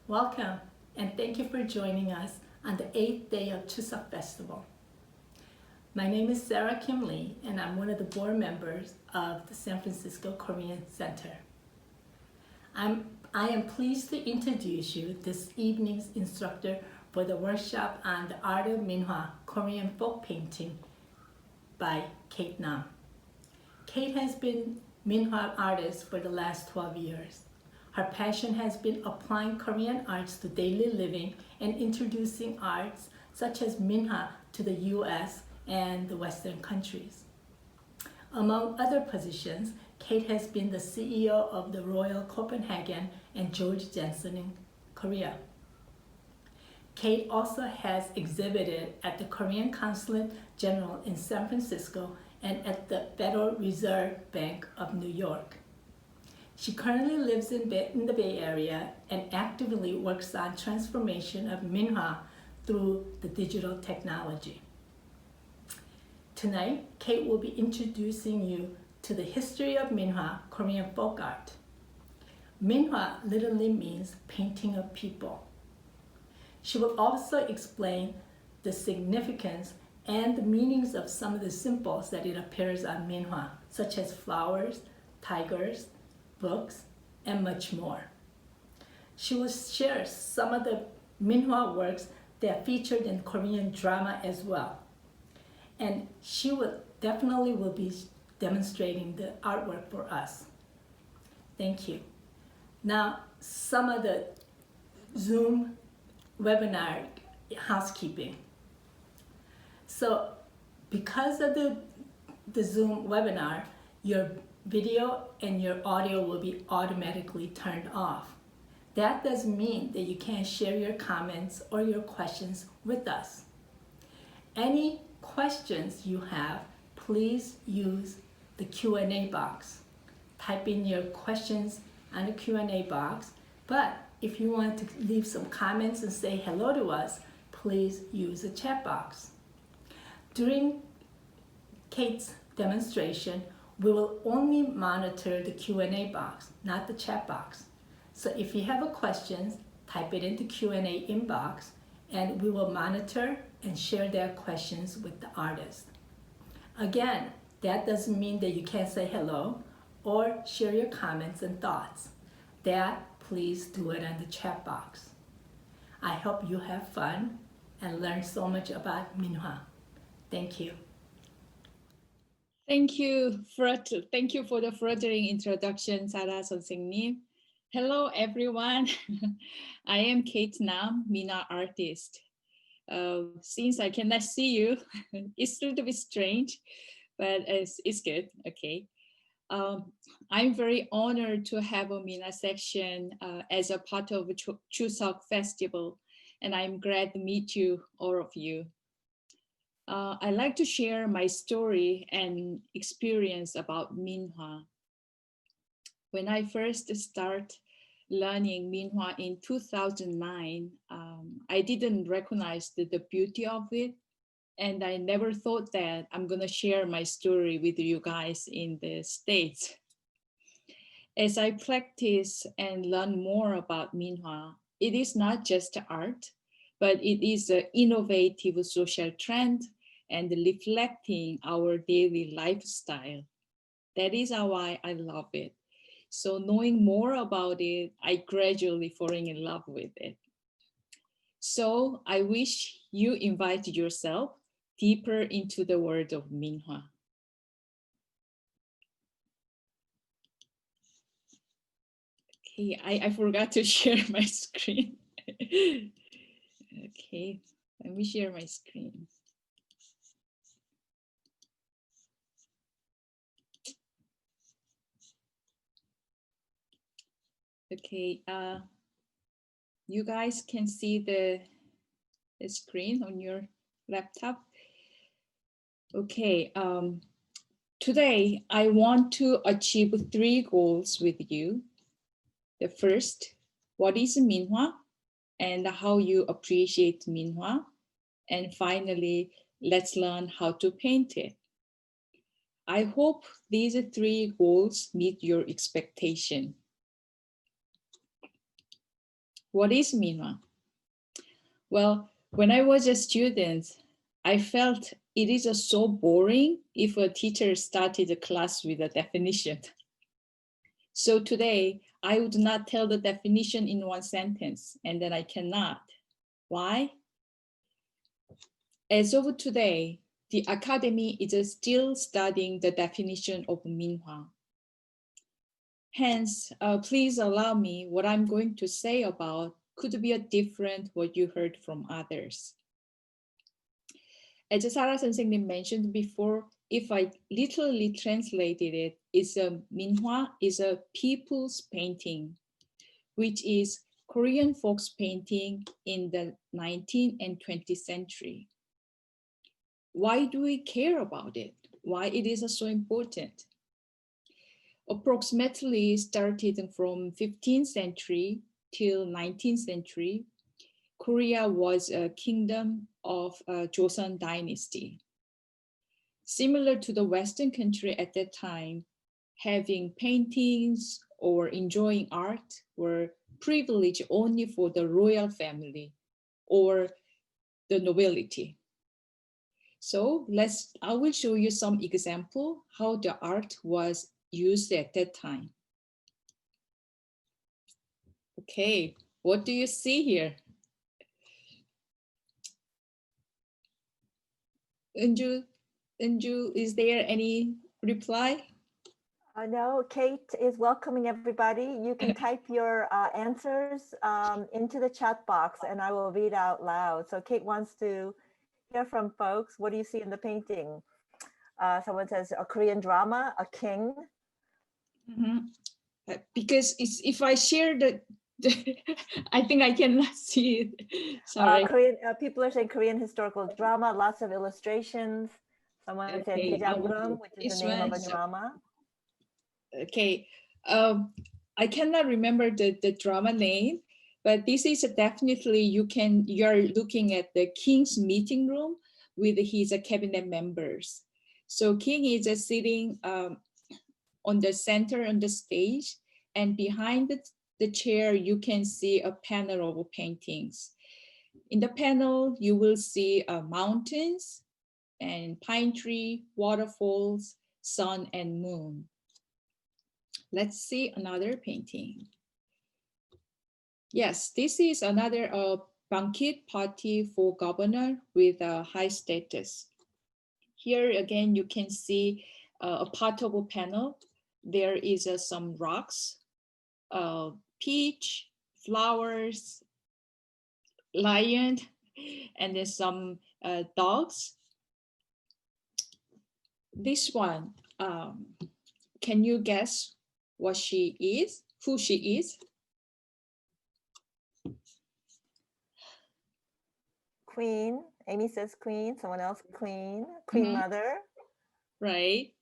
Welcome, and thank you for joining us on the 8th day of Chuseok Festival. My name is Sarah Kim Lee, and I'm one of the board members of the San Francisco Korean Center. I am pleased to introduce you this evening's instructor for the workshop on the art of Minhwa, Korean folk painting by Kate Nam. Kate has been Minhwa artist for the last 12 years. Her passion has been applying Korean arts to daily living and introducing arts such as Minhwa to the US and the Western countries. Among other positions, Kate has been the CEO of the Royal Copenhagen and Georg Jensen in Korea. Kate also has exhibited at the Korean Consulate General in San Francisco and at the Federal Reserve Bank of New York. She currently lives in the Bay Area and actively works on transformation of Minhwa through the digital technology. Tonight, Kate will be introducing you to the history of Minhwa, Korean folk art. Minhwa literally means painting of people. She will also explain the significance and the meanings of some of the symbols that it appears on Minhwa, such as flowers, tigers, books, and much more. She will share some of the Minhwa works that are featured in Korean drama as well. And she will be demonstrating the artwork for us. Thank you. Now, some of the Zoom webinar housekeeping. So because of the Zoom webinar, your video and your audio will be automatically turned off. That doesn't mean that you can't share your comments or your questions with us. Any questions you have, please use the Q&A box. Type in your questions on the Q&A box, but if you want to leave some comments and say hello to us, please use the chat box. During Kate's demonstration, we will only monitor the Q&A box, not the chat box. So if you have a question, type it in the Q&A inbox, and we will monitor and share their questions with the artist. Again, that doesn't mean that you can't say hello or share your comments and thoughts. That, please do it in the chat box. I hope you have fun and learn so much about Minhwa. Thank you. Thank you for the furthering introduction, Sarah 선생님. Hello, everyone. I am Kate Nam, Minhwa artist. Since I cannot see you, it's a little bit strange, but it's good. Okay. I'm very honored to have a Minhwa section as a part of Chuseok Festival, and I'm glad to meet you, all of you. I'd like to share my story and experience about Minhwa. When I first started learning Minhwa in 2009, I didn't recognize the beauty of it, and I never thought that I'm gonna share my story with you guys in the States. As I practice and learn more about Minhwa, it is not just art, but it is an innovative social trend and reflecting our daily lifestyle. That is why I love it. So knowing more about it, I gradually falling in love with it. So I wish you invite yourself deeper into the world of Minhwa. Okay, I forgot to share my screen. Okay, let me share my screen. Okay, you guys can see the screen on your laptop. Okay, today I want to achieve 3 goals with you. The first, what is Minhwa and how you appreciate Minhwa? And finally, let's learn how to paint it. I hope these 3 goals meet your expectation. What is Minwha? Well, when I was a student, I felt it is so boring if a teacher started a class with a definition. So today, I would not tell the definition in one sentence, and then I cannot. Why? As of today, the academy is still studying the definition of Minhwa. Hence, please allow me what I'm going to say about could be a different what you heard from others. As Sarah 선생님 mentioned before, if I literally translated it, Minhwa is a people's painting, which is Korean folks painting in the 19th and 20th century. Why do we care about it? Why it is so important? Approximately started from 15th century till 19th century, Korea was a kingdom of Joseon dynasty. Similar to the Western country at that time, having paintings or enjoying art were privileged only for the royal family or the nobility. So I will show you some example how the art was used at that time. Okay, what do you see here? Unju, is there any reply? No, Kate is welcoming everybody. You can type your answers into the chat box and I will read out loud. So Kate wants to hear from folks. What do you see in the painting? Someone says a Korean drama, a king. Because if I share the I think I cannot see it. Sorry. People are saying Korean historical drama, lots of illustrations. Someone said Daejangrum, which is the name of a drama. Okay, I cannot remember the drama name, but this is definitely you're looking at the king's meeting room with his cabinet members. So king is sitting on the center on the stage, and behind the chair you can see a panel of paintings. In the panel you will see mountains and pine tree, waterfalls, sun and moon. Let's see another painting. Yes, this is another banquet party for governor with a high status. Here again, you can see a part of a panel. There is some rocks, peach, flowers, lion, and then some dogs. This one, can you guess what she is, who she is? Queen. Amy says queen. Someone else queen. Queen mother. Right.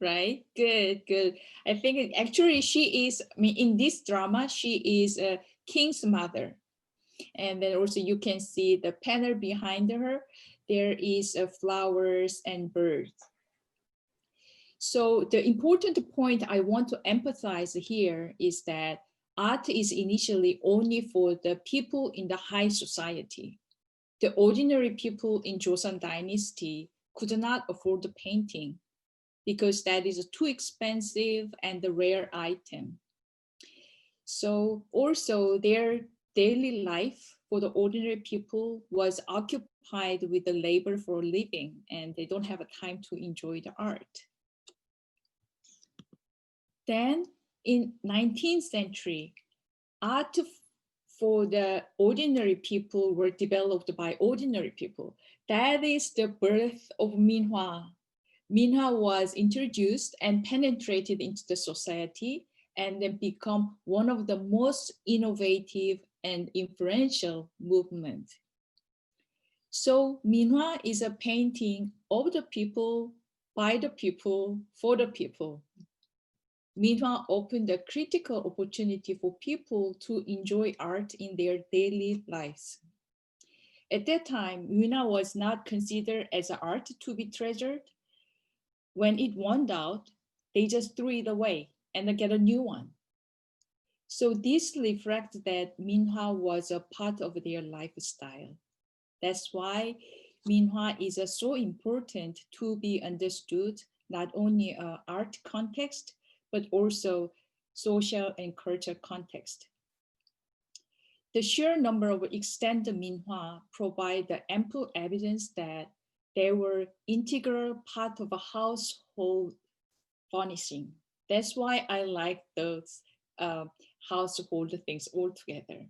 Good. I think actually she is, in this drama, she is a king's mother. And then also you can see the panel behind her. There is flowers and birds. So the important point I want to emphasize here is that art is initially only for the people in the high society. The ordinary people in Joseon dynasty could not afford the painting because that is too expensive and a rare item. So also their daily life for the ordinary people was occupied with the labor for a living, and they don't have a time to enjoy the art. Then in 19th century, art for the ordinary people were developed by ordinary people. That is the birth of Minhwa. Minhwa was introduced and penetrated into the society and then become one of the most innovative and influential movement. So Minhwa is a painting of the people, by the people, for the people. Minhwa opened a critical opportunity for people to enjoy art in their daily lives. At that time, Minhwa was not considered as an art to be treasured. When it worn out, they just threw it away and get a new one. So this reflects that Minhwa was a part of their lifestyle. That's why Minhwa is so important to be understood, not only art context, but also social and cultural context. The sheer number of extended Minhwa provide the ample evidence that they were integral part of a household furnishing. That's why I like those household things altogether.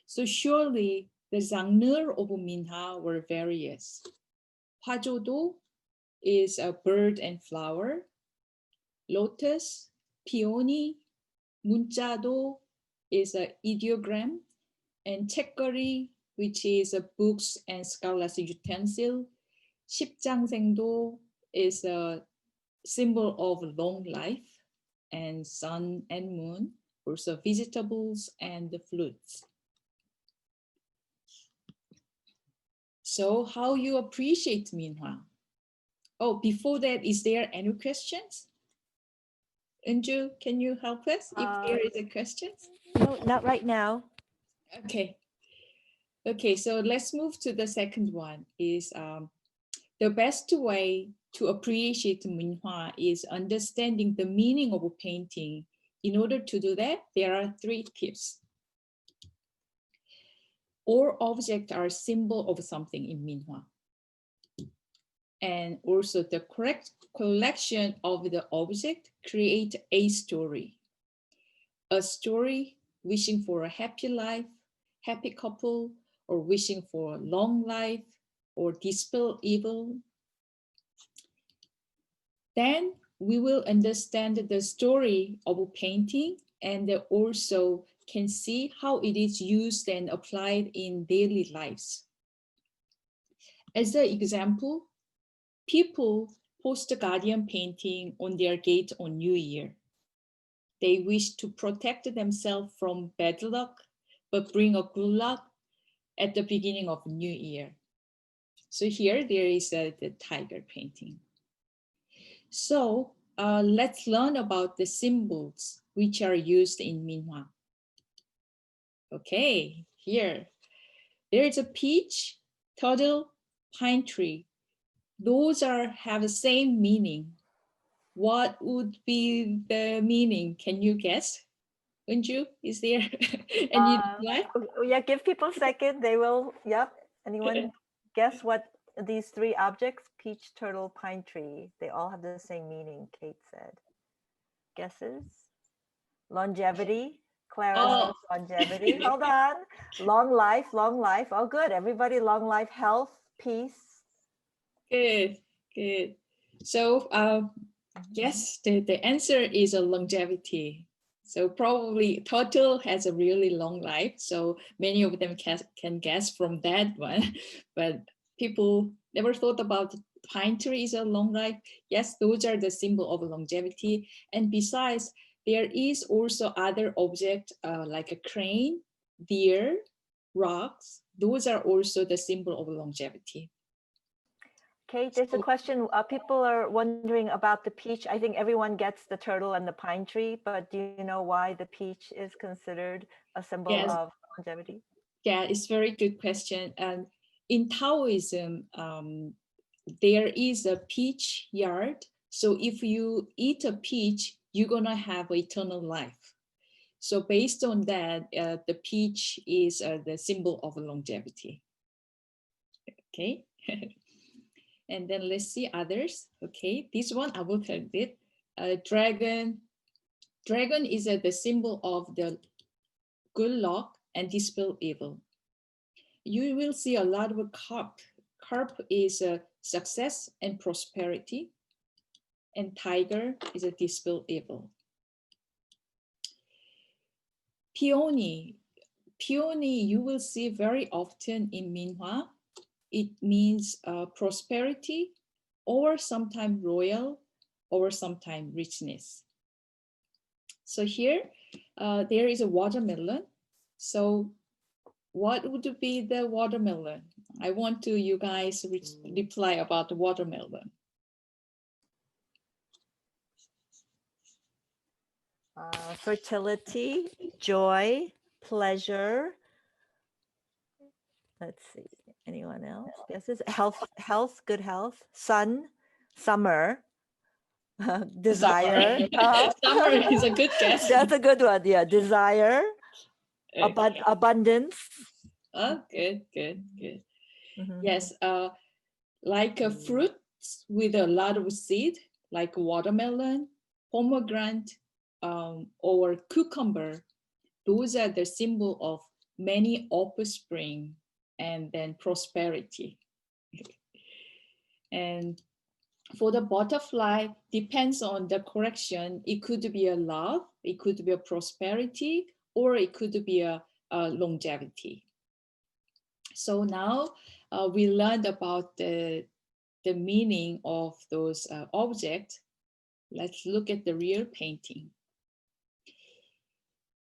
So surely the genre of Minhwa were various. 화조도 is a bird and flower. Lotus, peony, 문자도 is an ideogram, and 책거리, which is a books and scholar's utensil. 십장생도 is a symbol of long life, and sun and moon, also vegetables and the fruits. So how you appreciate Minhwa? Oh, before that, is there any questions? Unju, can you help us if there is a question? No, not right now. Okay. Okay, so let's move to the second one. Is the best way to appreciate Minhwa is understanding the meaning of a painting. In order to do that, there are 3 tips. All objects are symbol of something in Minhwa. And also the correct collection of the object create a story. A story wishing for a happy life, happy couple, or wishing for a long life, or dispel evil. Then we will understand the story of a painting and also can see how it is used and applied in daily lives. As an example, people post a guardian painting on their gate on New Year. They wish to protect themselves from bad luck, but bring a good luck at the beginning of New Year. So here there is the tiger painting. So let's learn about the symbols which are used in Minhwa. Okay, here. There is a peach, turtle, pine tree. Those have the same meaning. What would be the meaning? Can you guess? Unju, is there any reply? Yeah, give people a second. They will, yep. Anyone guess what these 3 objects, peach, turtle, pine tree, they all have the same meaning, Kate said. Guesses? Longevity. Clara says longevity. Hold on. Long life, long life. Oh, good. Everybody, long life, health, peace. Good, good. So yes, the answer is a longevity. So probably turtle has a really long life. So many of them can guess from that one, but people never thought about pine tree is a long life. Yes, those are the symbol of longevity. And besides, there is also other objects like a crane, deer, rocks. Those are also the symbol of longevity. Kate, there's a question. People are wondering about the peach. I think everyone gets the turtle and the pine tree, but do you know why the peach is considered a symbol of longevity? Yeah, it's a very good question. And in Taoism, there is a peach yard. So if you eat a peach, you're gonna have eternal life. So based on that, the peach is the symbol of longevity. Okay. And then let's see others. Okay, this one I will tell it. Dragon. Dragon is the symbol of the good luck and dispel evil. You will see a lot of carp. Carp is success and prosperity. And tiger is a dispel evil. Peony. Peony you will see very often in Minhwa. It means prosperity, or sometimes royal, or sometimes richness. So here, there is a watermelon. So what would be the watermelon? I want you guys reply about the watermelon. Fertility, joy, pleasure. Let's see, anyone else? Guesses? Health, good health, sun, summer, desire. Summer is a good guess. That's a good one. Yeah, desire, Okay. abundance. Oh, good, good, good. Mhm. Yes, like a fruit with a lot of seed, like watermelon, pomegranate, or cucumber. Those are the symbol of many offspring and then prosperity. And for the butterfly, depends on the correction. It could be a love, it could be a prosperity, or it could be a longevity. So now we learned about the meaning of those objects. Let's look at the real painting.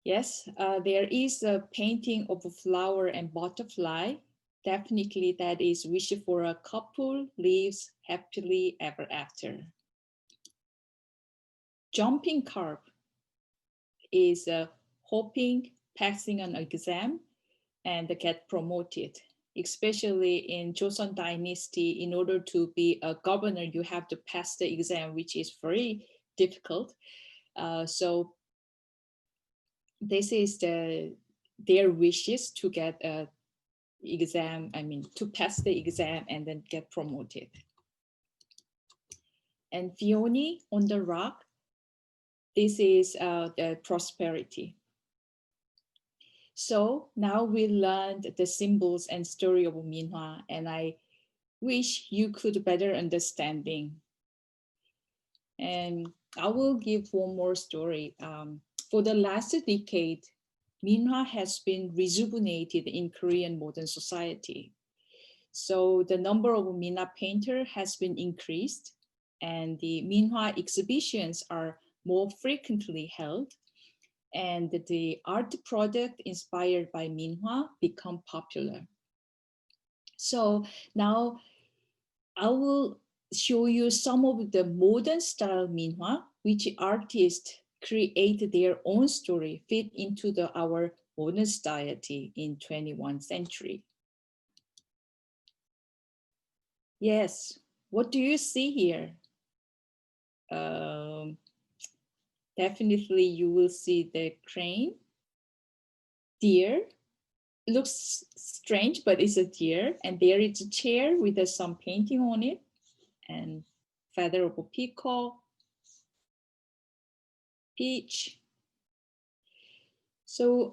Yes, there is a painting of a flower and butterfly. Definitely that is wish for a couple lives happily ever after. Jumping carp is hoping passing an exam and get promoted. Especially in Joseon Dynasty, in order to be a governor, you have to pass the exam, which is very difficult. So this is their wishes to get a exam, to pass the exam and then get promoted. And peony on the rock, this is the prosperity. So now we learned the symbols and story of Minhwa, and I wish you could better understanding. And I will give one more story. For the last decade, Minhwa has been rejuvenated in Korean modern society. So the number of Minhwa painters has been increased, and the Minhwa exhibitions are more frequently held, and the art product inspired by Minhwa become popular. So now I will show you some of the modern style Minhwa, which artists create their own story, fit into our modern society in 21st century. Yes, what do you see here? Definitely you will see the crane, deer. Looks strange, but it's a deer. And there is a chair with some painting on it, and feather of a peacock, peach. So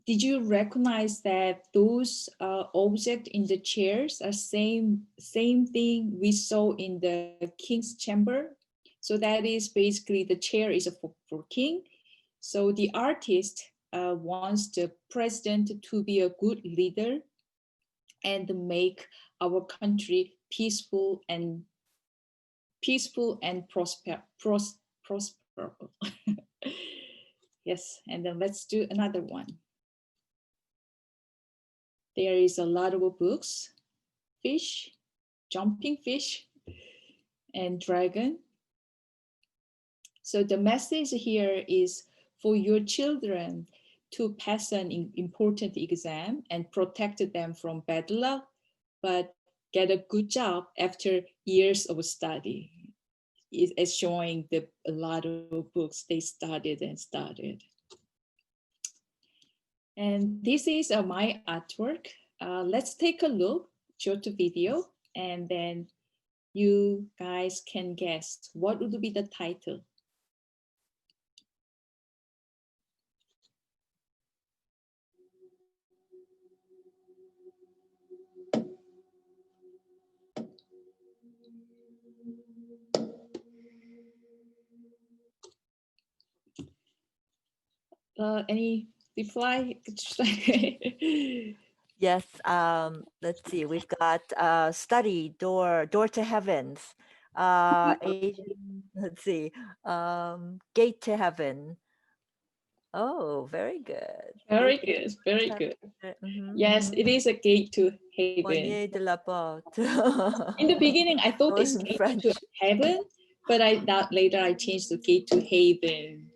did you recognize that those objects in the chairs are same thing we saw in the king's chamber? So that is basically the chair is for king. So the artist wants the president to be a good leader and make our country peaceful and prosperous. Yes, and then let's do another one. There is a lot of books, fish, jumping fish, and dragon. So the message here is for your children to pass an important exam and protect them from bad luck, but get a good job after years of study. It's showing a lot of books they studied. And this is my artwork. Let's take a look, short video, and then you guys can guess what would be the title. Any reply? Yes, let's see. We've got study, door to heavens. Asian, let's see. Gate to heaven. Oh, very good. Very good, very good. Yes, it is a gate to heaven. Poignée de la porte. In the beginning, I thought it's gate to heaven, but later I changed the gate to haven.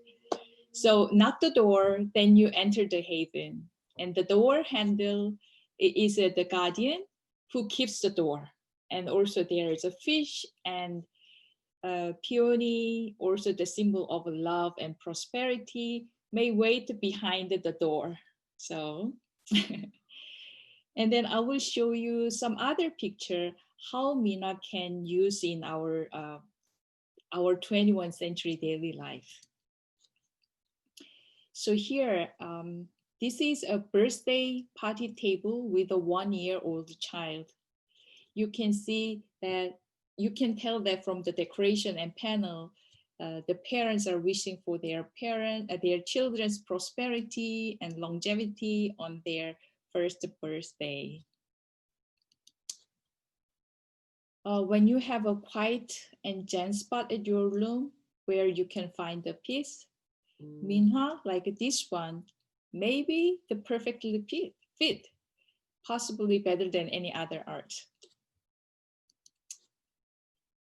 So knock the door, then you enter the haven. And the door handle is the guardian who keeps the door. And also there is a fish and peony, also the symbol of love and prosperity, may wait behind the door. So, and then I will show you some other picture how Minwha can use in our 21st century daily life. So here, this is a birthday party table with a 1-year-old child. You can see that, you can tell that from the decoration and panel, the parents are wishing for their children's prosperity and longevity on their first birthday. When you have a quiet and zen spot at your room where you can find the peace, Minwha, like this one, maybe the perfectly fit, possibly better than any other art.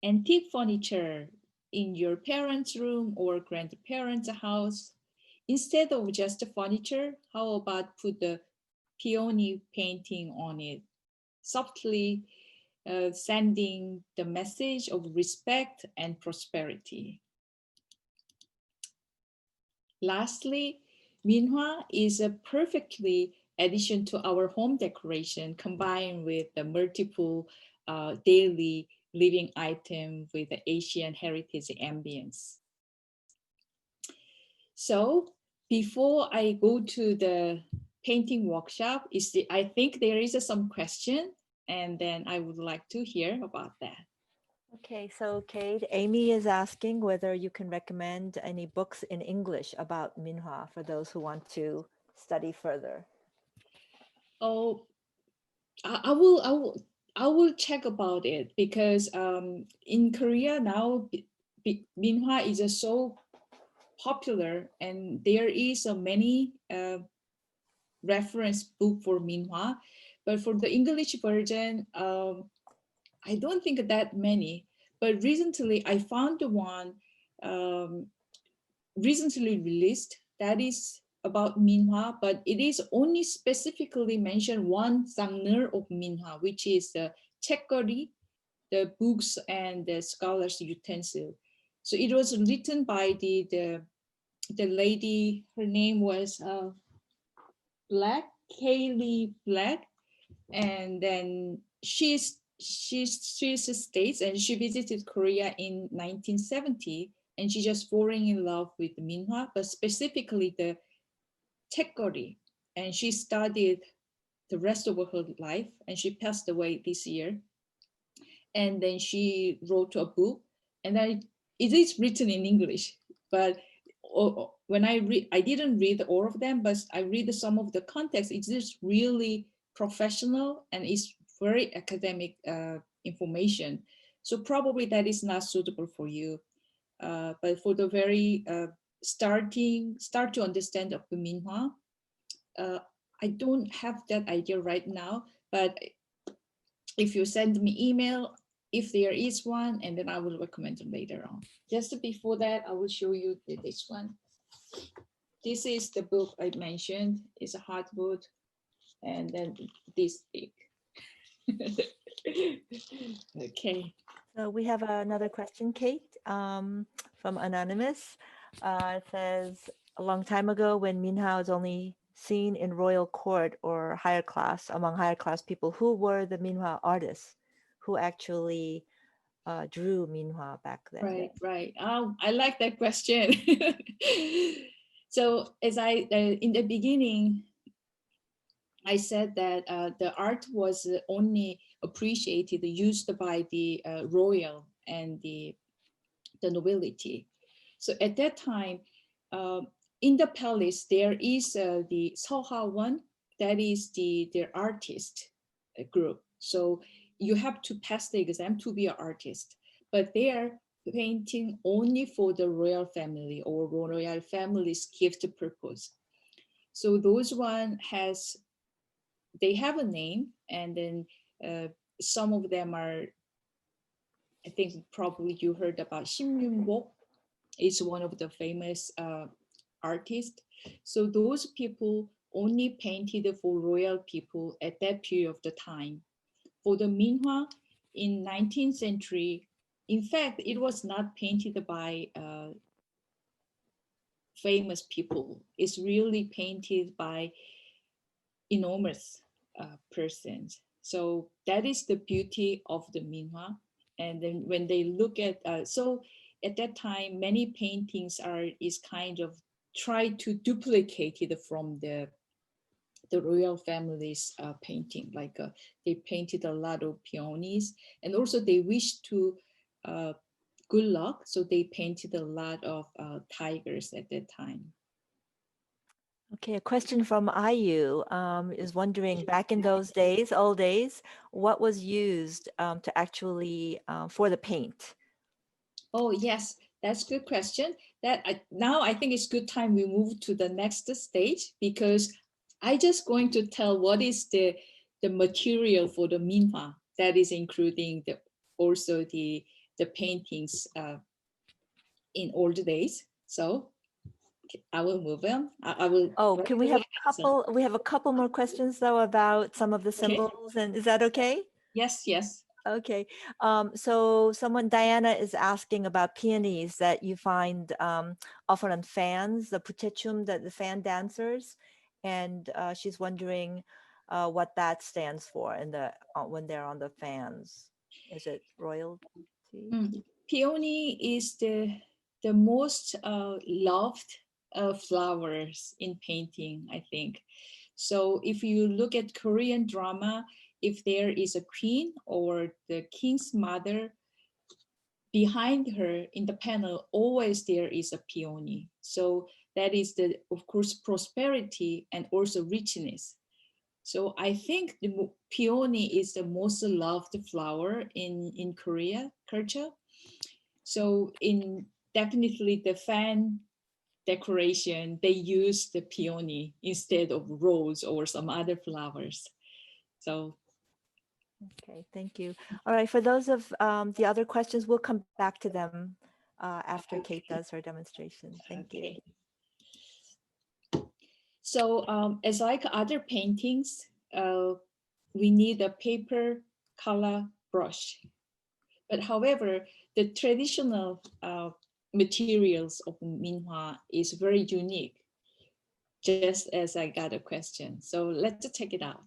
Antique furniture in your parents' room or grandparents' house. Instead of just the furniture, how about put the peony painting on it, softly sending the message of respect and prosperity. Lastly, Minwha is a perfectly addition to our home decoration, combined with the multiple daily living item with the Asian heritage ambience. So before I go to the painting workshop, I think there is some question, and then I would like to hear about that. Okay, so Kate, Amy is asking whether you can recommend any books in English about Minhwa for those who want to study further. Oh, I will check about it, because in Korea now, Minhwa is so popular, and there is many reference book for Minhwa, but for the English version, I don't think that many. But recently, I found the one recently released that is about Minhwa, but it is only specifically mentioned one genre of Minhwa, which is the 책거리, the books and the scholars' utensil. So it was written by the lady. Her name was Kaylee Black, and then she's States, and she visited Korea in 1970, and she just falling in love with Minhwa, but specifically the 책거리, and she studied the rest of her life, and she passed away this year. And then she wrote a book, and then it is written in English, but when I didn't read all of them, but I read some of the context. It's just really professional, and it's very academic information. So probably that is not suitable for you. But for the very start to understand of the Minhwa, I don't have that idea right now, but if you send me email, if there is one, and then I will recommend them later on. Just before that, I will show you this one. This is the book I mentioned. It's a hardwood, and then this big. Okay. So we have another question, Kate, from Anonymous. It says, a long time ago when Minhwa was only seen in royal court or higher class, among higher class people, who were the Minhwa artists who actually drew Minhwa back then? Right. I like that question. So as in the beginning, I said that the art was only appreciated, used by the royal and the nobility. So at that time, in the palace, there is the Seohawan, that is their artist group. So you have to pass the exam to be an artist, but they are painting only for the royal family or royal family's gift purpose. So those one they have a name, and then some of them are, I think probably you heard about Minwha. It's one of the famous artists. So those people only painted for royal people at that period of the time. For the Minhwa in 19th century, in fact, it was not painted by famous people. It's really painted by enormous persons. So that is the beauty of the Minhwa. And then when they look at, so at that time, many paintings is kind of try to duplicate it from the royal family's painting. Like they painted a lot of peonies, and also they wished to good luck. So they painted a lot of tigers at that time. Okay, a question from IU is wondering, back in those days, old days, what was used to actually for the paint? Oh yes, that's a good question. Now I think it's good time we move to the next stage, because I just going to tell what is the material for the Minhwa, that is including also the paintings in old days. So I will move on. I will. Oh, can we have a couple? We have a couple more questions though about some of the symbols, and is that okay? Yes, yes. Okay. So someone, Diana, is asking about peonies that you find often on fans, the putechum, the fan dancers, and she's wondering what that stands for in the when they're on the fans. Is it royalty? Peony is the most loved flowers in painting, I think. So if you look at Korean drama, if there is a queen or the king's mother, behind her in the panel, always there is a peony. So that is the, of course, prosperity and also richness. So I think the peony is the most loved flower in Korea culture. So in definitely the fan decoration, they use the peony instead of rose or some other flowers. So. Okay, thank you. All right, for those of the other questions, we'll come back to them after Kate does her demonstration. Thank you. So as like other paintings, we need a paper color brush. But however, the traditional materials of Minhwa is very unique, just as I got a question. So let's check it out.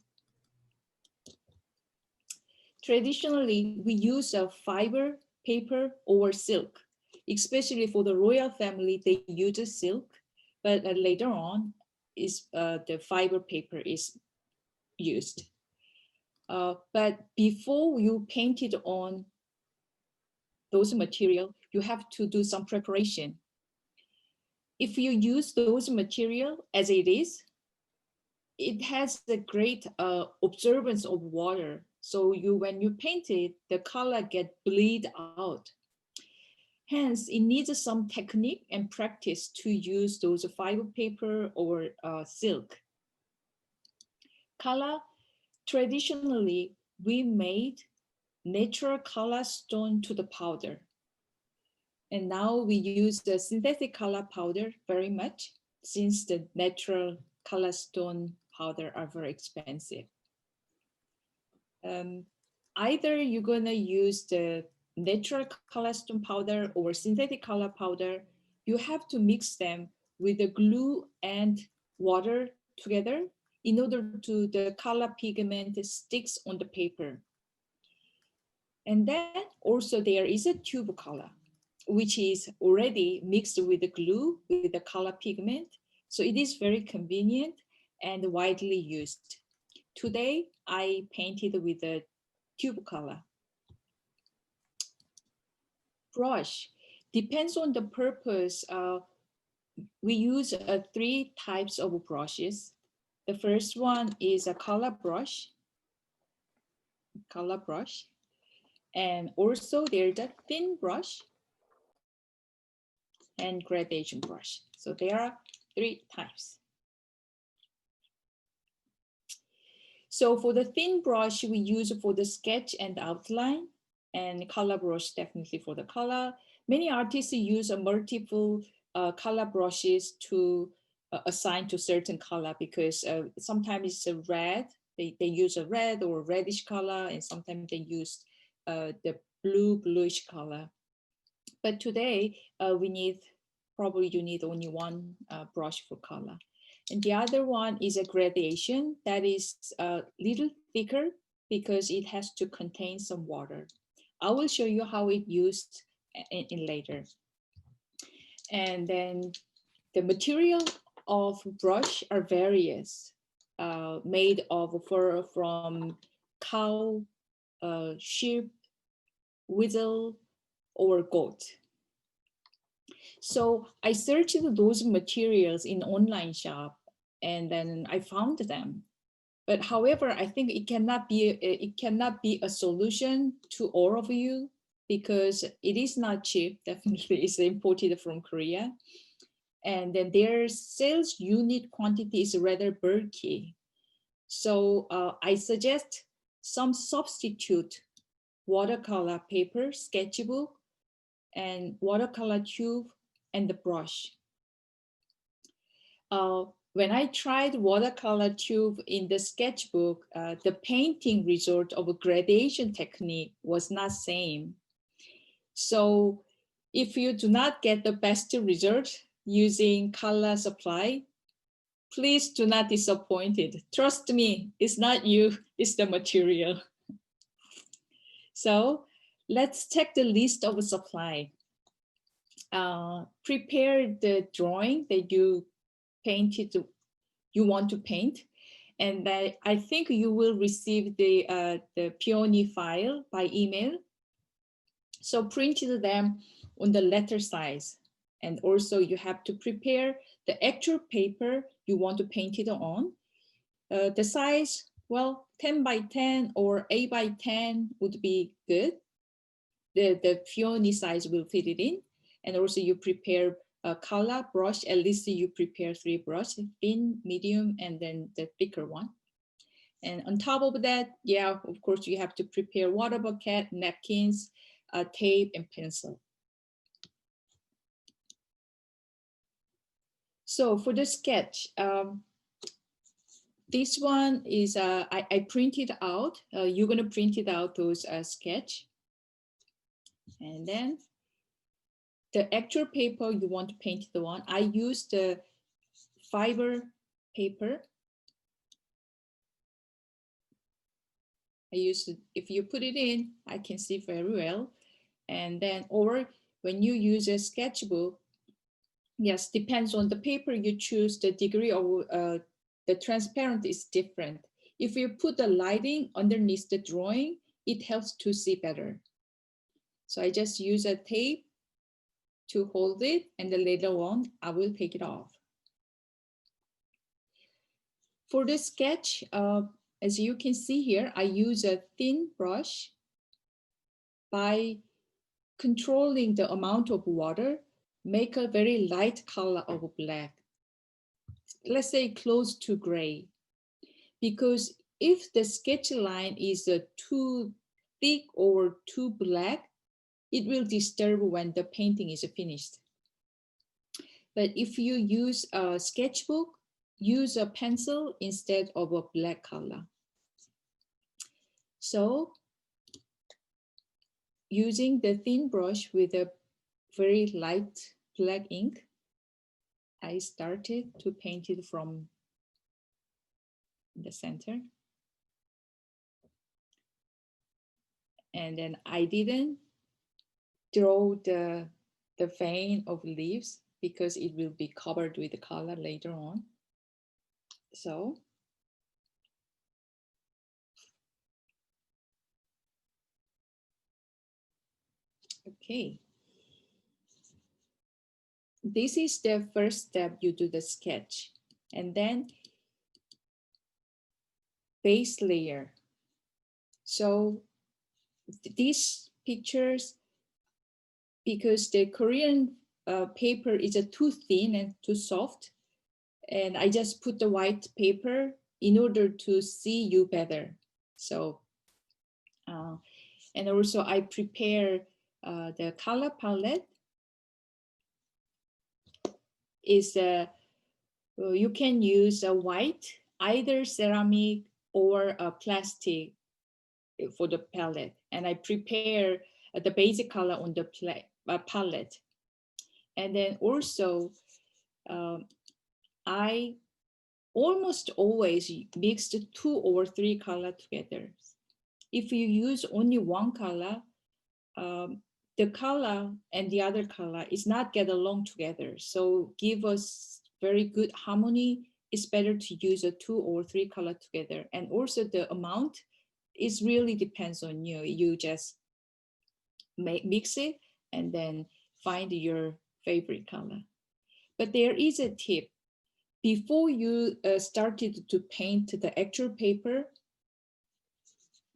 Traditionally, we use a fiber, paper, or silk. Especially for the royal family, they use silk, but later on, the fiber paper is used. But before you paint it on those material, you have to do some preparation. If you use those material as it is, it has a great observance of water. So when you paint it, the color get bleed out. Hence, it needs some technique and practice to use those fiber paper or silk. Color, traditionally, we made natural color stone to the powder. And now we use the synthetic color powder very much, since the natural color stone powder are very expensive. Either you're gonna use the natural color stone powder or synthetic color powder, you have to mix them with the glue and water together in order to the color pigment sticks on the paper. And then also there is a tube color, which is already mixed with the glue, with the color pigment. So it is very convenient and widely used. Today, I painted with a tube color. Brush, depends on the purpose. We use 3 types of brushes. The first one is a color brush. And also there's a thin brush and gradation brush. So there are 3 types. So for the thin brush, we use for the sketch and outline, and color brush definitely for the color. Many artists use a multiple color brushes to assign to certain color, because sometimes it's a red, they use a red or reddish color, and sometimes they use the bluish color. But today probably you need only one brush for color. And the other one is a gradation that is a little thicker because it has to contain some water. I will show you how it used in later. And then the material of brush are various, made of fur from cow, sheep, weasel, or goat. So I searched those materials in online shop, and then I found them. But however, I think it cannot be a solution to all of you, because it is not cheap. Definitely, it's imported from Korea, and then their sales unit quantity is rather bulky. So I suggest some substitute: watercolor paper, sketchbook, and watercolor tube, and the brush. When I tried watercolor tube in the sketchbook, the painting result of a gradation technique was not same. So if you do not get the best result using color supply, please do not disappointed. Trust me, it's not you, it's the material. So let's take the list of supply. Prepare the drawing that you want to paint, and I think you will receive the peony file by email. So print them on the letter size, and also you have to prepare the actual paper you want to paint it on. The size, well, 10 by 10 or 8 by 10 would be good. The peony size will fit it in. And also you prepare a color brush, at least you prepare 3 brushes, thin, medium, and then the thicker one. And on top of that, yeah, of course, you have to prepare water bucket, napkins, tape, and pencil. So for the sketch, this one is, I printed out, you're gonna print it out, those sketch. And then the actual paper you want to paint the one, I used the fiber paper. I used, if you put it in, I can see very well. And then, or when you use a sketchbook, yes, depends on the paper you choose, the degree of the transparent is different. If you put the lighting underneath the drawing, it helps to see better. So I just use a tape to hold it, and then later on, I will take it off. For the sketch, as you can see here, I use a thin brush. By controlling the amount of water, make a very light color of black. Let's say close to gray. Because if the sketch line is too thick or too black, it will disturb when the painting is finished. But if you use a sketchbook, use a pencil instead of a black color. So using the thin brush with a very light black ink, I started to paint it from the center. And then I didn't draw the vein of leaves because it will be covered with the color later on. So okay. This is the first step, you do the sketch. And then base layer. So these pictures, because the Korean paper is too thin and too soft, and I just put the white paper in order to see you better. So, and also I prepare the color palette. is you can use a white, either ceramic or a plastic for the palette. And I prepare the basic color on the palette. And then also, I almost always mix the 2 or 3 color together. If you use only one color, the color and the other color is not get along together. So give us very good harmony. It's better to use a 2 or 3 color together. And also the amount is really depends on you. You just mix it and then find your favorite color. But there is a tip. Before you started to paint the actual paper,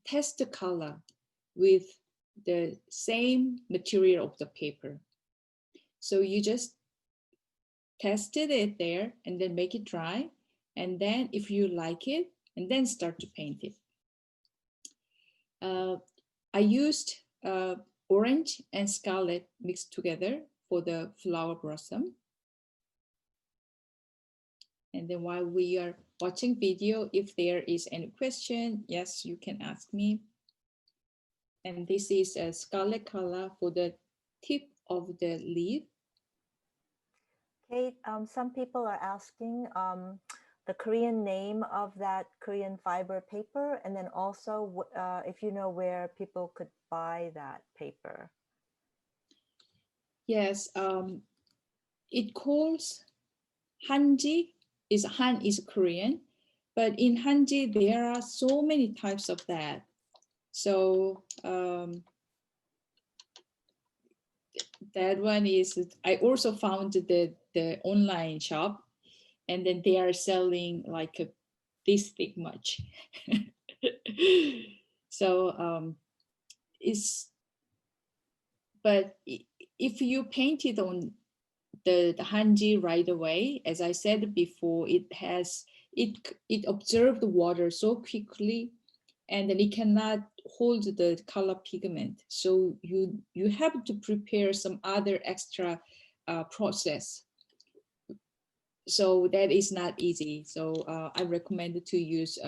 test the color with the same material of the paper. So you just tested it there and then make it dry. And then if you like it, and then start to paint it. I used orange and scarlet mixed together for the flower blossom. And then while we are watching video, if there is any question, yes, you can ask me. And this is a scarlet color for the tip of the leaf. Kate, some people are asking the Korean name of that Korean fiber paper, and then also if you know where people could buy that paper. Yes, it calls Hanji. Han is Korean, but in Hanji there are so many types of that. So that one is, I also found the online shop, and then they are selling like this thick much. So but if you paint it on the Hanji right away, as I said before, it absorbs the water so quickly, and then it cannot hold the color pigment. So you have to prepare some other extra process. So that is not easy. So I recommend to use,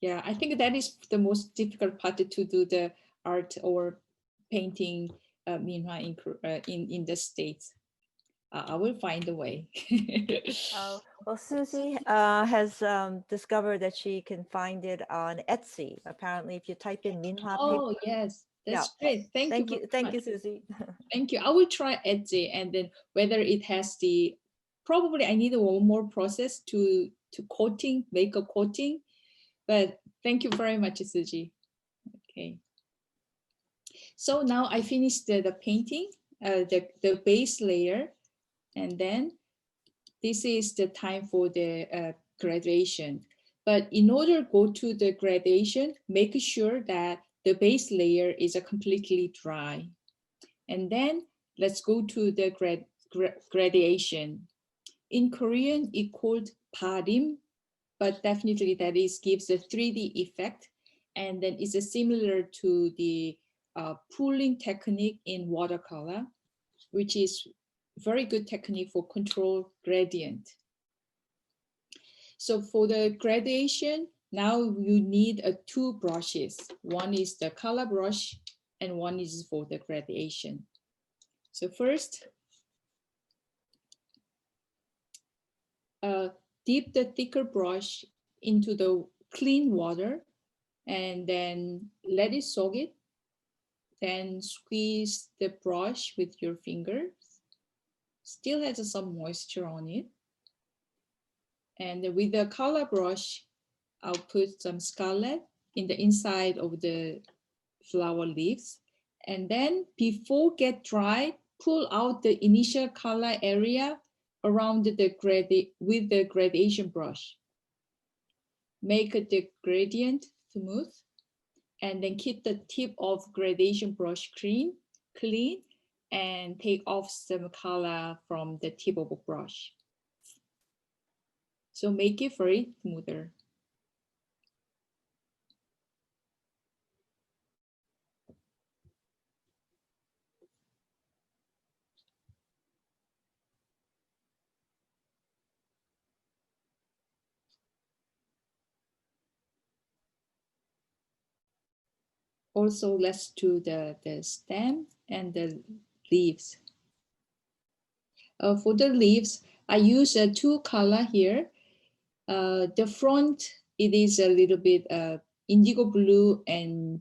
yeah, I think that is the most difficult part to do the art or painting Minhwa in the States. I will find a way. Well, Susie has discovered that she can find it on Etsy. Apparently, if you type in Minhwa Oh, paper. yes, that's Yeah. great. Thank you. Thank you, Susie. Thank you. I will try Etsy, and then whether it has probably I need one more process to coating, make a coating. But thank you very much, Suji. Okay. So now I finished the painting, the base layer, and then this is the time for the gradation. But in order to go to the gradation, make sure that the base layer is completely dry. And then let's go to the gradation. In Korean, it's called parim, but definitely that gives a 3D effect. And then it's similar to the pooling technique in watercolor, which is very good technique for control gradient. So for the gradation, now you need 2 brushes. One is the color brush and one is for the gradation. So first, dip the thicker brush into the clean water and then let it soak it. Then squeeze the brush with your fingers. Still has some moisture on it. And with the color brush, I'll put some scarlet in the inside of the flower leaves. And then before get dry, pull out the initial color area around with the gradation brush. Make the gradient smooth, and then keep the tip of gradation brush clean, and take off some color from the tip of a brush. So make it very smoother. Also, let's do the stem and the leaves. For the leaves, I use two color here. The front, it is a little bit indigo blue and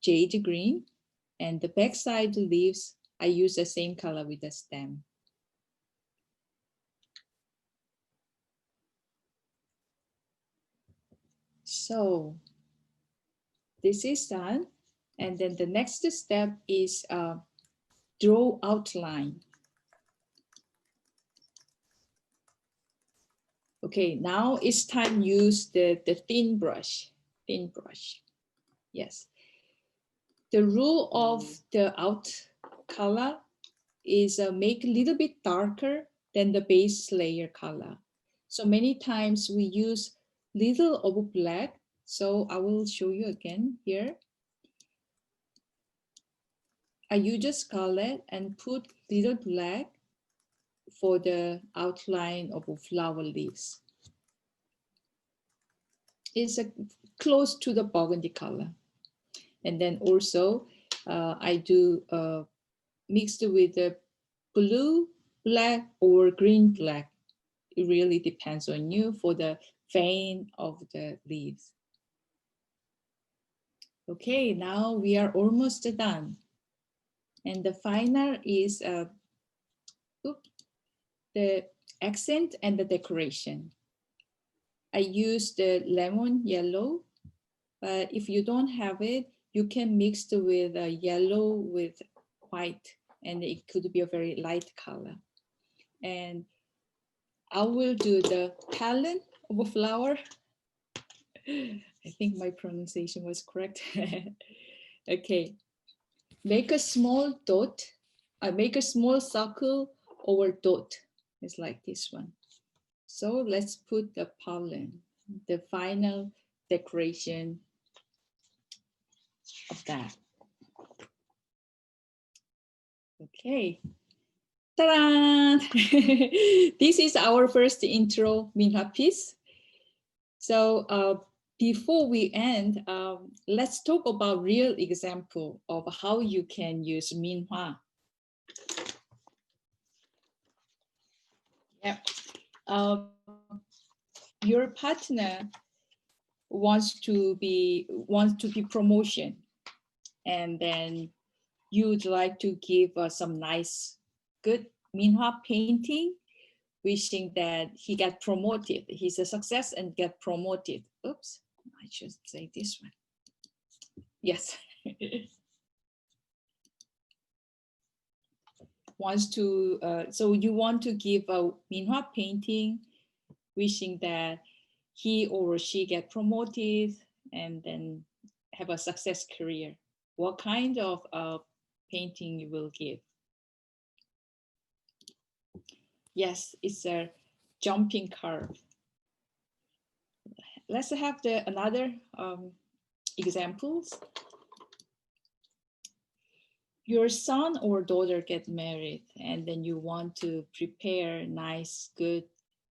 jade green. And the back side leaves, I use the same color with the stem. So this is done. And then the next step is draw outline. Okay, now it's time to use the thin brush. Yes. The rule of the out color is make a little bit darker than the base layer color. So many times we use little of black. So I will show you again here. I use a scarlet and put little black for the outline of flower leaves. It's close to the burgundy color. And then also I do mixed with the blue, black, or green, black. It really depends on you for the vein of the leaves. Okay, now we are almost done. And the final is the accent and the decoration. I use the lemon yellow, but if you don't have it, you can mix it with yellow with white, and it could be a very light color. And I will do the pollen of a flower. I think my pronunciation was correct. Okay, make a small dot. I make a small circle over dot. It's like this one. So let's put the pollen, the final decoration of that. Okay. Ta-da! This is our first intro Minhwa piece. So before we end, let's talk about real example of how you can use Minhwa. Yeah. Your partner wants to be promotion, and then you'd like to give some nice, good Minhwa painting, wishing that he got promoted. He's a success and get promoted. Oops, I should say this one. Yes. So you want to give a Minhwa painting, wishing that he or she get promoted and then have a success career. What kind of painting you will give? Yes, it's a jumping curve. Let's have another examples. Your son or daughter get married, and then you want to prepare nice, good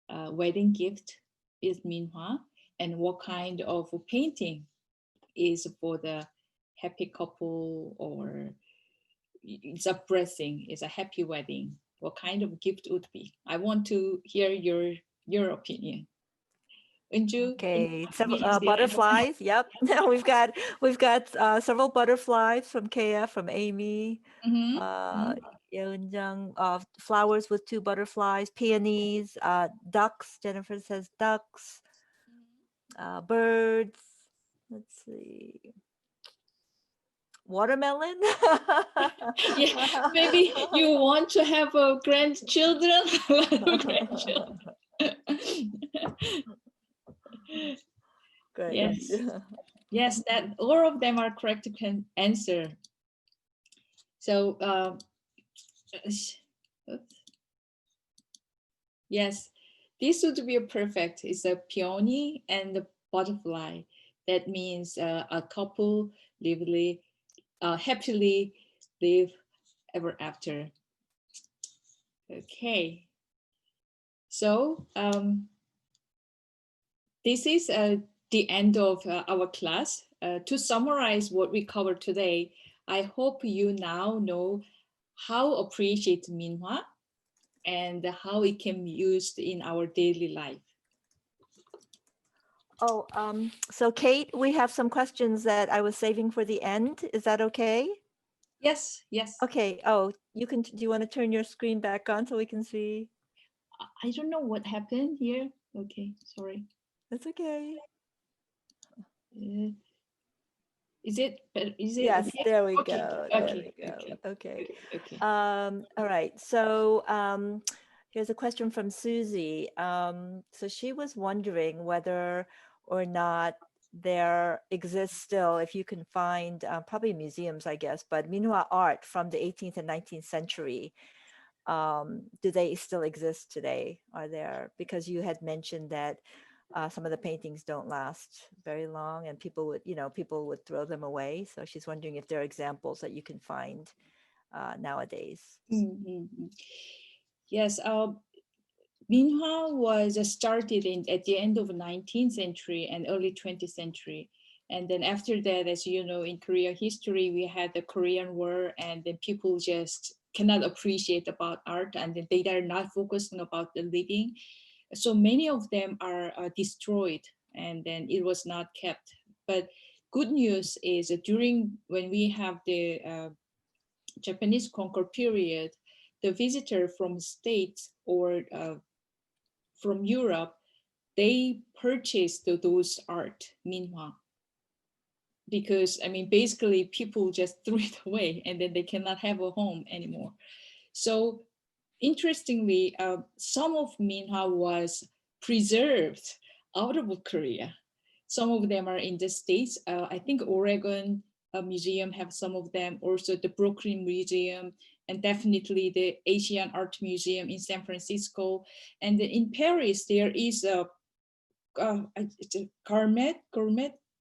wedding gift is Minhwa, and what kind of painting is for the happy couple, or it's a blessing, it's a happy wedding. What kind of gift would be? I want to hear your opinion. Okay, several butterflies. Yep, we've got several butterflies from Kea, from Amy. Yeonjang, flowers with two butterflies, peonies, ducks. Jennifer says ducks, birds. Let's see. Watermelon. Yeah, maybe you want to have grandchildren. Grandchildren. Great. Yes, yes, that all of them are correct answer. So yes, this would be a perfect. It's a peony and the butterfly. That means a couple happily live ever after. Okay, so this is the end of our class. To summarize what we covered today, I hope you now know how to appreciate Minhwa and how it can be used in our daily life. Oh, so Kate, we have some questions that I was saving for the end. Is that okay? Yes, yes. Okay. Oh, you can. Do you want to turn your screen back on so we can see? I don't know what happened here. Okay, sorry. That's okay. Is it? Is it? Yes, Okay? there we Okay, go. okay, There we go. okay, Okay. okay. All right. So here's a question from Susie. So she was wondering whether or not there exists still, if you can find, probably museums, I guess, but Minhwa art from the 18th and 19th century. Do they still exist today? Are there, because you had mentioned that some of the paintings don't last very long and people would, people would throw them away. So she's wondering if there are examples that you can find nowadays. Yes, Minhwa was started at the end of the 19th century and early 20th century. And then after that, as you know, in Korea history, we had the Korean War, and then people just cannot appreciate about art, and then they are not focusing about the living. So many of them are destroyed, and then it was not kept. But good news is that during when we have the Japanese conquer period, the visitor from states or from Europe, they purchased those art, Minhwa, because I mean, basically people just threw it away and then they cannot have a home anymore. So interestingly, some of Minhwa was preserved out of Korea. Some of them are in the States. I think Oregon Museum have some of them, also the Brooklyn Museum, and definitely the Asian Art Museum in San Francisco. And in Paris, there is a gourmet.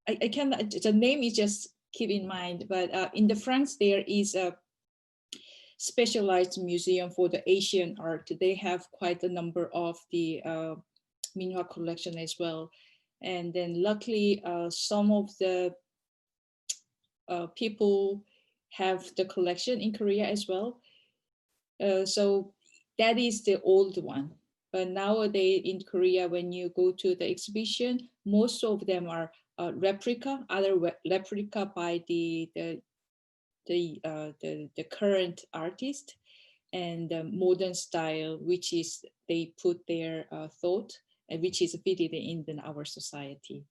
I cannot, the name is just keep in mind, but in the France, there is a specialized museum for the Asian art. They have quite a number of the Minhwa collection as well. And then luckily, some of the people have the collection in Korea as well. So that is the old one. But nowadays in Korea, when you go to the exhibition, most of them are replica by the current artist, and modern style, which is they put their thought, and which is fitted in our society.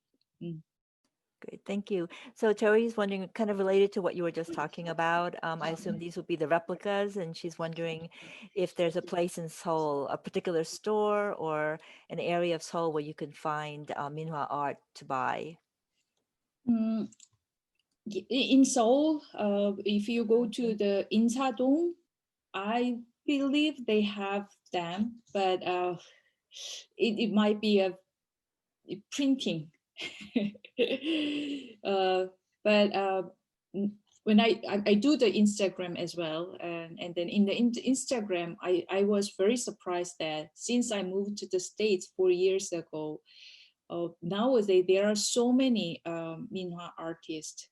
Great, thank you. So Teri's wondering, kind of related to what you were just talking about, I assume these would be the replicas, and she's wondering if there's a place in Seoul, a particular store or an area of Seoul where you can find Minhwa art to buy. In Seoul, if you go to the Insadong, I believe they have them, but it might be a printing. But when I do the Instagram as well, and then in the Instagram, I was very surprised that since I moved to the States 4 years ago, nowadays there are so many Minhwa artists.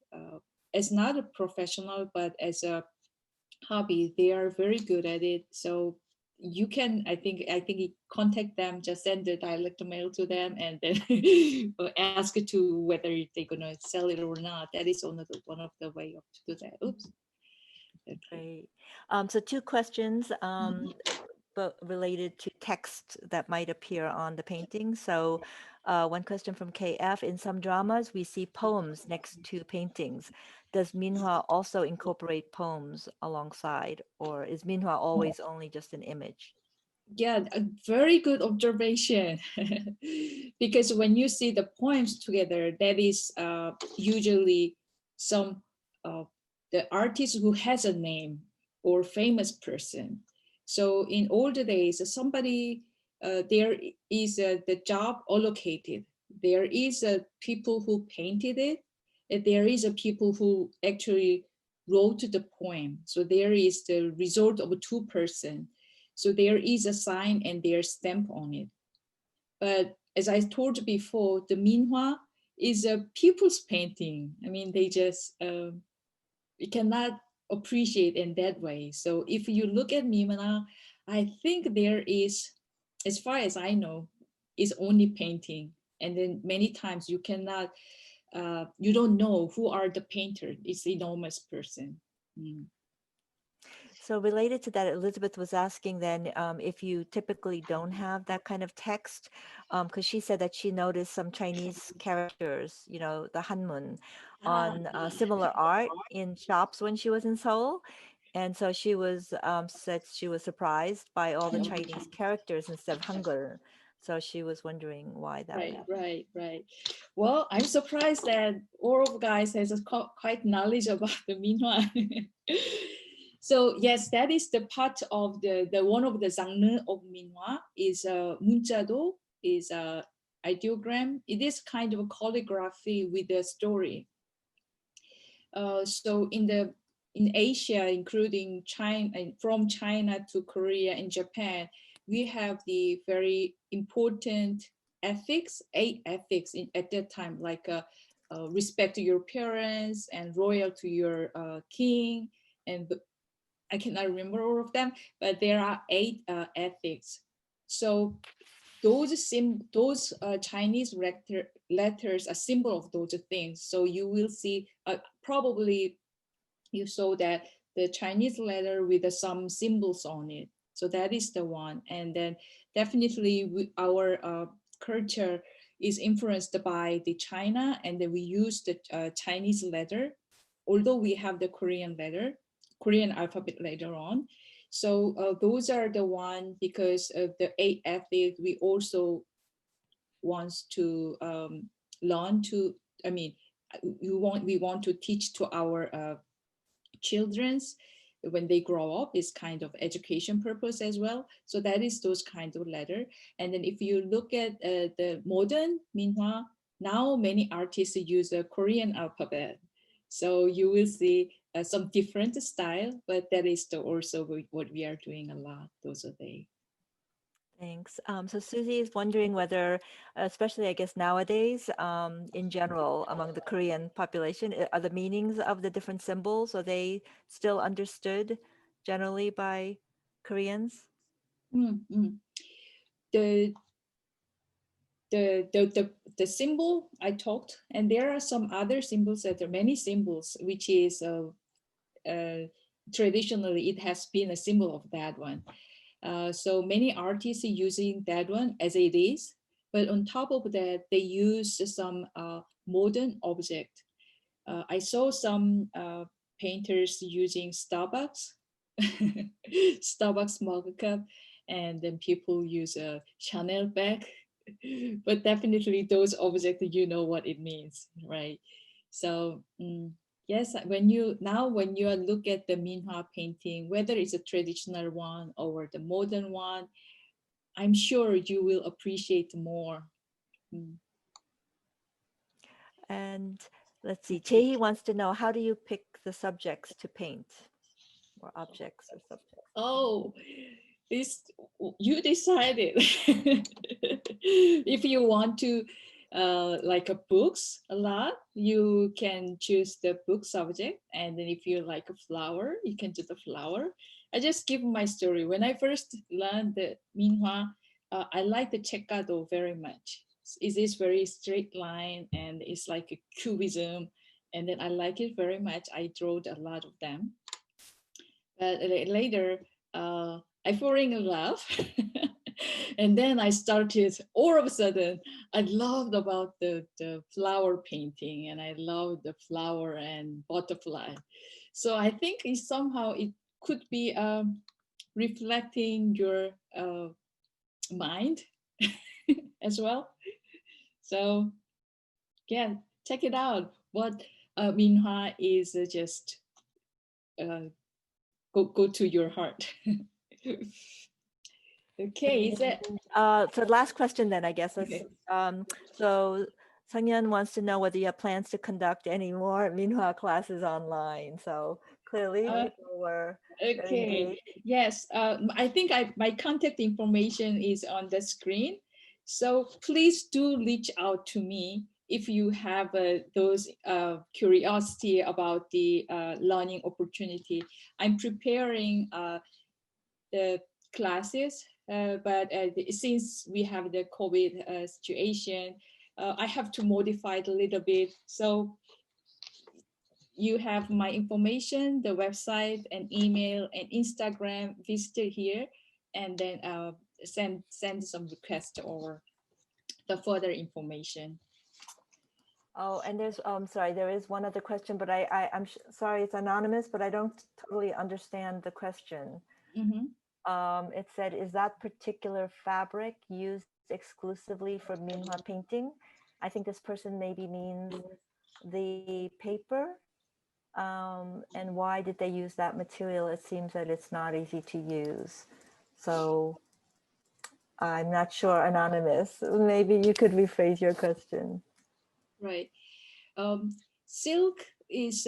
As not a professional, but as a hobby, they are very good at it. So you can, I think contact them, just send the direct mail to them, and then ask to whether they're gonna sell it or not. That is one of the way of to do that. Oops. Great. Okay. So two questions, but related to text that might appear on the painting. So one question from KF: in some dramas, we see poems next to paintings. Does Minhwa also incorporate poems alongside, or is Minhwa always only just an image? Yeah, a very good observation. Because when you see the poems together, that is usually some the artist who has a name or famous person. So in older days, somebody there is the job allocated. There is people who painted it, and there is a people who actually wrote the poem. So there is the result of two person. So there is a sign and their stamp on it. But as I told before, the Minhwa is a people's painting. I mean, they just you cannot appreciate in that way. So if you look at Minwha, I think there is, as far as I know, is only painting. And then many times you cannot, you don't know who are the painter. It's enormous person. Mm. So related to that, Elizabeth was asking then if you typically don't have that kind of text, because she said that she noticed some Chinese characters, you know, the Hanmun, on similar art in shops when she was in Seoul. And so she was said she was surprised by all the Chinese characters instead of Hangul. So she was wondering why that would happen. Right. Well, I'm surprised that all of guys has a quite knowledge about the Minhwa. So yes, that is the part of the one of the 장르 of Minhwa is 문자도, is a ideogram. It is kind of a calligraphy with a story. So in Asia, including China, from China to Korea and Japan, we have the very important ethics, 8 ethics at that time, like respect to your parents and loyal to your king. And I cannot remember all of them, but there are 8 ethics. So those Chinese letters are symbol of those things. So you will see probably you saw that the Chinese letter with some symbols on it. So that is the one. And then definitely our culture is influenced by the China, and then we use the Chinese letter, although we have the Korean letter, Korean alphabet later on. So those are the one, because of the 8 ethics, we also wants to learn to, I mean, we want to teach to our children's when they grow up, is kind of education purpose as well. So that is those kind of letter. And then if you look at the modern Minhwa, now many artists use a Korean alphabet. So you will see some different style, but that is also what we are doing a lot. Those are they. Thanks. So Susie is wondering whether, especially I guess nowadays, in general, among the Korean population, are the meanings of the different symbols, are they still understood generally by Koreans? Mm-hmm. The symbol I talked, and there are some other symbols, that there are many symbols, which is traditionally it has been a symbol of that one. So many artists are using that one as it is, but on top of that, they use some modern object. I saw some painters using Starbucks, Starbucks mug cup, and then people use a Chanel bag. But definitely those objects, you know what it means, right? So yes, when you look at the Minhwa painting, whether it's a traditional one or the modern one, I'm sure you will appreciate more. And let's see, Chehi wants to know, how do you pick the subjects to paint, or objects or subjects? Oh, this, you decided. If you want to like a books a lot, you can choose the book subject. And then if you like a flower, you can do the flower. I just give my story. When I first learned the Minhwa, I like the checkado very much. It is very straight line, and it's like a cubism. And then I like it very much. I drew a lot of them. But later, I fall in love. And then I started, all of a sudden, I loved about the flower painting, and I loved the flower and butterfly. So I think somehow it could be reflecting your mind as well. So yeah, check it out. What Minhwa is just go to your heart. Okay, is it? So last question then, I guess. Okay. So Sungyeon wants to know whether you have plans to conduct any more Minhwa classes online. So clearly people were very Okay. engaged. Yes, I think my contact information is on the screen. So please do reach out to me if you have those curiosity about the learning opportunity, I'm preparing the classes, but since we have the COVID situation, I have to modify it a little bit. So you have my information, the website and email and Instagram, visit here, and then send some request or the further information. Oh, and there's, sorry, there is one other question, but I'm sorry, it's anonymous, but I don't totally understand the question. It said, is that particular fabric used exclusively for Minhwa painting? I think this person maybe means the paper. And why did they use that material? It seems that it's not easy to use. So I'm not sure, anonymous. Maybe you could rephrase your question. Right. Silk is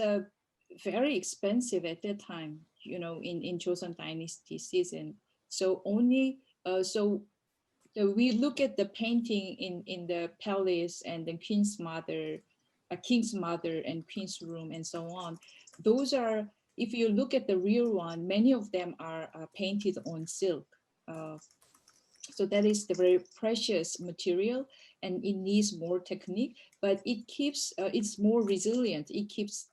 very expensive at that time, you know, in Joseon Dynasty season. So only, we look at the painting in the palace and the king's mother and queen's room and so on. Those are, if you look at the real one, many of them are painted on silk. So that is the very precious material, and it needs more technique, but it keeps, it's more resilient. It keeps,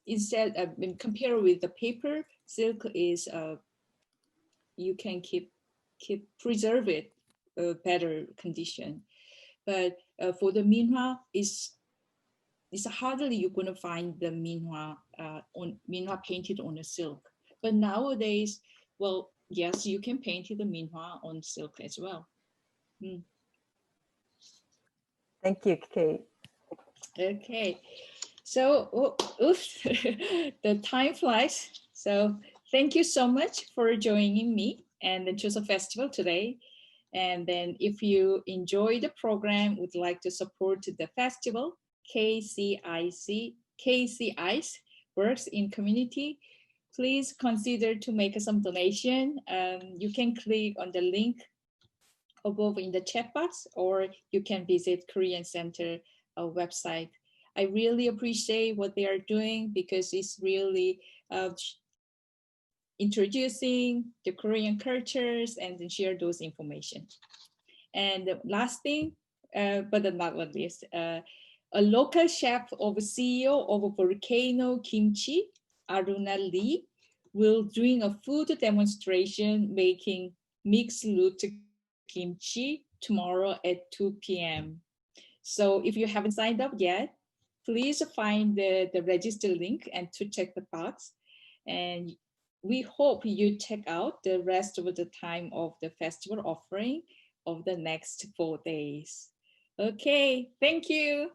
instead, when compared with the paper, silk is, you can preserve it better condition. But for the Minhwa, it's hardly you're going to find the Minhwa painted on a silk. But nowadays, well, yes, you can paint the Minhwa on silk as well. Thank you, Kate. Okay, so the time flies. So thank you so much for joining me and the Choso Festival today. And then if you enjoy the program, would like to support the festival, KCI's works in community, please consider to make some donation. You can click on the link above in the chat box, or you can visit Korean Center website. I really appreciate what they are doing because it's really introducing the Korean cultures and then share those information. And the last thing, but not least, a local chef of CEO of Volcano Kimchi, Aruna Lee, will doing a food demonstration making mixed root kimchi tomorrow at 2 p.m. So if you haven't signed up yet, please find the register link and to check the box. And we hope you check out the rest of the time of the festival offering of the next 4 days. Okay, thank you.